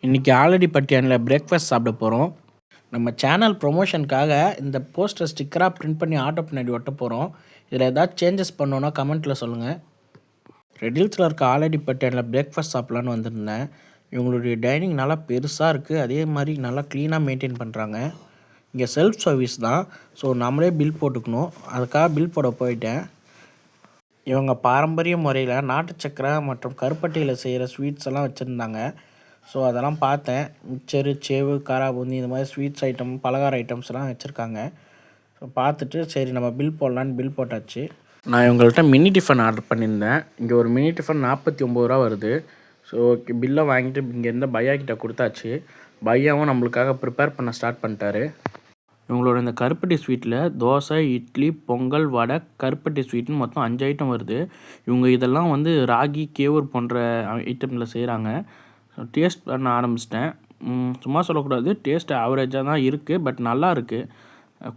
இன்றைக்கி ஆலடிப்பட்டியானில் பிரேக்ஃபாஸ்ட் சாப்பிட போகிறோம். நம்ம சேனல் ப்ரொமோஷனுக்காக இந்த போஸ்டர் ஸ்டிக்கராக பிரிண்ட் பண்ணி ஆட்டோ பின்னாடி ஒட்ட போகிறோம். இதில் ஏதாவது சேஞ்சஸ் பண்ணணுன்னா கமெண்ட்டில் சொல்லுங்கள். ரெட் ஹில்ஸில் இருக்க ஆலடிப்பட்டியானில் பிரேக்ஃபாஸ்ட் சாப்பிட்லான்னு வந்திருந்தேன். இவங்களுடைய டைனிங் நல்லா பெருசாக இருக்குது. அதே மாதிரி நல்லா க்ளீனாக மெயின்டைன் பண்ணுறாங்க. இங்கே செல்ஃப் சர்வீஸ் தான். ஸோ நம்மளே பில் போட்டுக்கணும். அதுக்காக பில் போட போயிட்டேன். இவங்க பாரம்பரிய முறையில் நாட்டு சக்கரை மற்றும் கருப்பட்டியில் செய்கிற ஸ்வீட்ஸ் எல்லாம் வச்சுருந்தாங்க. ஸோ அதெல்லாம் பார்த்தேன். மிக்சரு, சேவு, காரா பூந்தி இந்த மாதிரி ஸ்வீட்ஸ் ஐட்டம், பலகார ஐட்டம்ஸ்லாம் வச்சுருக்காங்க. ஸோ பார்த்துட்டு சரி நம்ம பில் போடலான்னு பில் போட்டாச்சு. நான் இவங்கள்ட்ட மினி டிஃபன் ஆர்டர் பண்ணியிருந்தேன். இங்கே ஒரு மினி டிஃபன் 49 ரூபா வருது. ஸோ ஓகே, பில்லை வாங்கிட்டு இங்கேருந்து பையா கிட்ட கொடுத்தாச்சு. பையாவும் நம்மளுக்காக ப்ரிப்பேர் பண்ண ஸ்டார்ட் பண்ணிட்டாரு. இவங்களோட இந்த கருப்பட்டி ஸ்வீட்டில் தோசை, இட்லி, பொங்கல், வடை, கருப்பட்டி ஸ்வீட்னு மொத்தம் 5 ஐட்டம் வருது. இவங்க இதெல்லாம் ராகி, கேவூர் போன்ற ஐட்டமில் செய்கிறாங்க. டேஸ்ட் பண்ண ஆரம்பிச்சிட்டேன். சும்மா சொல்லக்கூடாது, டேஸ்ட் ஆவரேஜாக தான் இருக்குது. பட் நல்லா இருக்குது.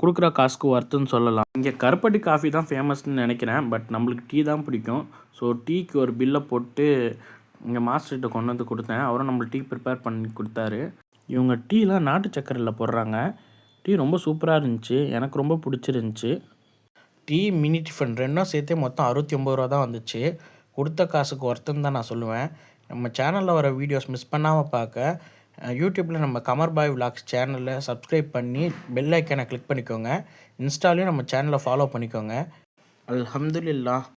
கொடுக்குற காசுக்கு ஒர்த்துன்னு சொல்லலாம். இங்கே கருப்பட்டி காஃபி தான் ஃபேமஸ்ன்னு நினைக்கிறேன். பட் நம்மளுக்கு டீ தான் பிடிக்கும். ஸோ டீக்கு ஒரு பில்லை போட்டு இங்கே மாஸ்டர்கிட்ட கொண்டு வந்து கொடுத்தேன். அவரும் நம்மளுக்கு டீ ப்ரிப்பேர் பண்ணி கொடுத்தாரு. இவங்க டீலாம் நாட்டு சக்கரையில் போடுறாங்க. டீ ரொம்ப சூப்பராக இருந்துச்சு. எனக்கு ரொம்ப பிடிச்சிருந்துச்சி. டீ, மினி டிஃபன் ரெண்டும் சேர்த்தே மொத்தம் 69 ரூபா தான் வந்துச்சு. கொடுத்த காசுக்கு ஒர்த்துன்னு தான் நான் சொல்லுவேன். நம்ம சேனலில் வர வீடியோஸ் மிஸ் பண்ணாமல் பார்க்க யூடியூப்பில் நம்ம கமர் பாய் விலாக்ஸ் சேனலில் சப்ஸ்கிரைப் பண்ணி பெல் ஐக்கானை கிளிக் பண்ணிக்கோங்க. இன்ஸ்டாலையும் நம்ம சேனலை ஃபாலோ பண்ணிக்கோங்க. அல்ஹம்துலில்லாஹ்.